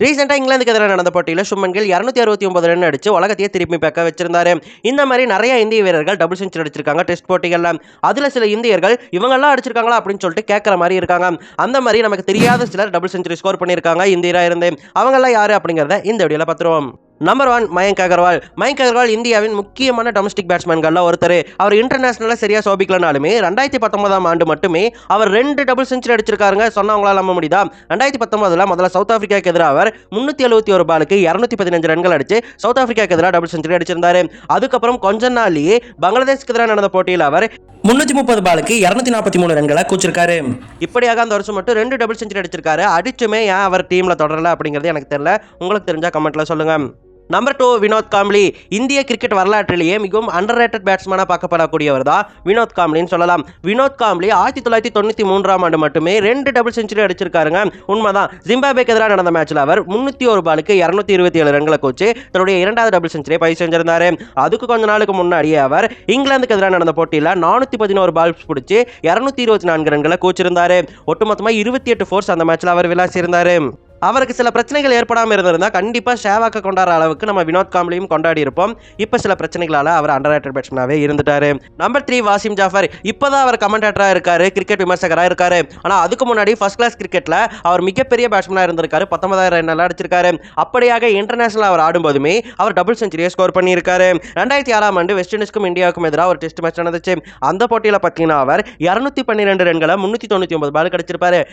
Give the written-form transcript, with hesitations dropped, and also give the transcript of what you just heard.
ரீசெண்டா இங்கிலாந்துக்கு எதிராக நடந்த போட்டியில சுப்மன் கில் 269 ரன் அடிச்சு உலகத்தையே திருப்பி பார்க்க வச்சிருந்தாரு. இந்த மாதிரி நிறைய இந்திய வீரர்கள் டபுள் செஞ்சுரி அடிச்சிருக்காங்க டெஸ்ட் போட்டிகள்ல. அதுல சில இந்தியர்கள் இவங்கெல்லாம் அடிச்சிருக்காங்களா அப்படின்னு சொல்லிட்டு கேட்கற மாதிரி இருக்காங்க. அந்த மாதிரி நமக்கு தெரியாத சிலர் டபுள் செஞ்சுரி ஸ்கோர் பண்ணியிருக்காங்க இந்தியரா இருந்து. அவங்கெல்லாம் யாரு அப்படிங்கறத இந்த வீடியோல பார்த்துருவோம். நம்பர் 1 மயங்க் அகர்வால். மயங்க் அகர்வால் இந்தியாவின் முக்கியமான டொமஸ்டிக் பேட்ஸ்மேன்கள்ல ஒருத்தர். அவர் இன்டர்நேஷனல்ல சரியா சோபிக்கலனாலுமே 2019ஆம் ஆண்டு மட்டுமே அவர் 2 டபுள் செஞ்சுரி அடிச்சிருக்காருங்க. சொன்னவங்களால நம்ப முடியுதா? 2019ல முதல்ல சவுத் ஆப்பிரிக்காக்கு எதிராக அவர் 371 பாலுக்கு 215 ரன்கள் அடிச்சு சவுத் ஆப்பிரிக்காக்கு எதிராக டபுள் செஞ்சுரி அடிச்சிருந்தாரு. அதுக்கப்புறம் கொஞ்ச நாள்லயே பங்களாதேஷ்க்கு எதிராக நடந்த போட்டியில் அவர் 330 பாலுக்கு 243 ரன்களை கூச்சிருக்காரு. இப்படியாக அந்த வருஷம் மட்டும் 2 டபுள் செஞ்சுரி அடிச்சிருக்காரு. அடிச்சுமே ஏன் அவர் டீம்ல தொடரல அப்படிங்கிறது எனக்கு தெரியல. உங்களுக்கு தெரிஞ்சா கமெண்ட்ல சொல்லுங்க. நம்பர் 2 வினோத் காம்ப்ளி. இந்திய கிரிக்கெட் வரலாற்றிலேயே மிகவும் அண்டர்ரேட்டட் பேட்ஸ்மேனா பார்க்கப்படக்கூடியவர் தான் வினோத் காம்ப்ளின்னு சொல்லலாம். வினோத் காம்ப்ளி 1993ஆம் ஆண்டு மட்டுமே 2 டபுள் செஞ்சுரி அடிச்சிருக்காருங்க. உண்மைதான். ஜிம்பாப்வேக்கு எதிராக நடந்த மேட்ச்ல அவர் 301 பாலுக்கு 227 ரன்களை கூச்சு தன்னுடைய 2வது டபுள் செஞ்சுரியை பதிவு செஞ்சிருந்தாரு. அதுக்கு கொஞ்ச நாளுக்கு முன்னாடியே அவர் இங்கிலாந்துக்கு எதிராக நடந்த போட்டியில் 411 பால்ஸ் பிடிச்சி 224 ரன்களை கூச்சிருந்தாரு. ஒட்டுமொத்தமாக 28 ஃபோர்ஸ் அந்த மேட்ச்ல அவர் விளாசியிருந்தாரு. அவருக்கு சில பிரச்சனைகள் ஏற்படாமல் இருந்திருந்தா கண்டிப்பா ஷேவாக்க கொண்டாடுற அளவுக்கு நம்ம வினோத் காம்ப்ளியும் கொண்டாடி இருப்போம். இப்ப சில பிரச்சனைகளால அவர் அண்டர்ரேட்டட் பேட்ஸ்மேனாவே இருந்துட்டாரு. நம்பர் 3 வாசிம் ஜாஃபர். இப்பதான் அவர் கமெண்டேட்டரா இருக்காரு, கிரிக்கெட் விமர்சகரா இருக்காரு. ஆனா அதுக்கு முன்னாடி ஃபர்ஸ்ட் கிளாஸ் கிரிக்கெட்ல அவர் மிகப்பெரிய பேட்ஸ்மேனா இருந்திருக்காரு. 19,000 ரன் அடிச்சிருக்காரு. அப்படியாக இன்டர்நேஷனல் அவர் ஆடும்போதுமே அவர் டபுள் செஞ்சுரியை ஸ்கோர் பண்ணியிருக்காரு. 2006ஆம் ஆண்டு வெஸ்ட் இண்டீஸ்க்கும் இந்தியாவுக்கும் எதிராக ஒரு டெஸ்ட் மேட்ச் நடந்துச்சு. அந்த போட்டியில பாத்தீங்கன்னா அவர் 212 ரன்களை 399 பால் அடிச்சிருப்பாரு.